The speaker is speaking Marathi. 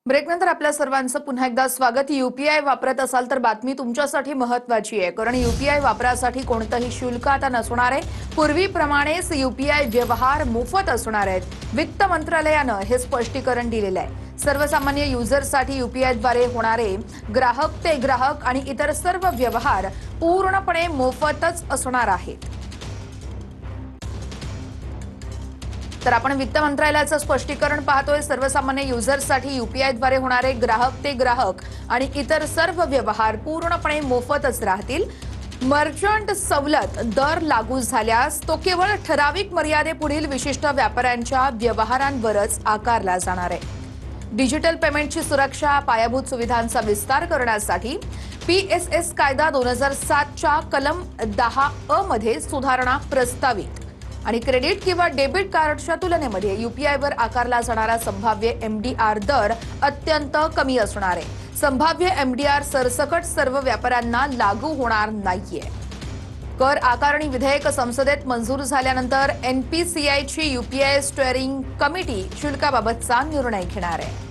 ब्रेकनंतर आपल्या सर्वांचं पुन्हा एकदा स्वागत। यूपीआय वापरत असाल तर बातमी तुमच्यासाठी महत्त्वाची आहे, कारण यूपीआय वापरासाठी कोणतंही शुल्क आता नसणार आहे। पूर्वीप्रमाणेच यूपीआय व्यवहार मोफत असणार आहेत। वित्त मंत्रालयानं हे स्पष्टीकरण दिलेलं आहे। सर्वसामान्य युजर्ससाठी यूपीआयद्वारे होणारे ग्राहक ते ग्राहक आणि इतर सर्व व्यवहार पूर्णपणे मोफतच असणार आहेत। तर आपण वित्त मंत्रालयाचं स्पष्टीकरण पाहतोय। सर्वसामान्य युजर्ससाठी यूपीआयद्वारे होणारे ग्राहक ते ग्राहक आणि इतर सर्व व्यवहार पूर्णपणे मोफतच राहतील। मर्चंट सवलत दर लागू झाल्यास तो केवळ ठराविक मर्यादेपुढील विशिष्ट व्यापाऱ्यांच्या व्यवहारांवरच आकारला जाणार आहे। डिजिटल पेमेंटची सुरक्षा, पायाभूत सुविधांचा विस्तार करण्यासाठी पीएसएस कायदा 2007च्या कलम 10A मध्ये सुधारणा प्रस्तावित आणि क्रेडिट किंवा डेबिट कार्डच्या तुलनेमध्ये यूपीआयवर आकारला जाणारा संभाव्य एमडीआर दर अत्यंत कमी असणार आहे। संभाव्य एमडीआर सरसकट सर्व व्यापाऱ्यांना लागू होणार नाहीये। कर आकारणी विधेयक संसदेत मंजूर झाल्यानंतर एनपीसीआयची यूपीआय स्टीअरिंग कमिटी शुल्काबाबतचा निर्णय घेणार आहे।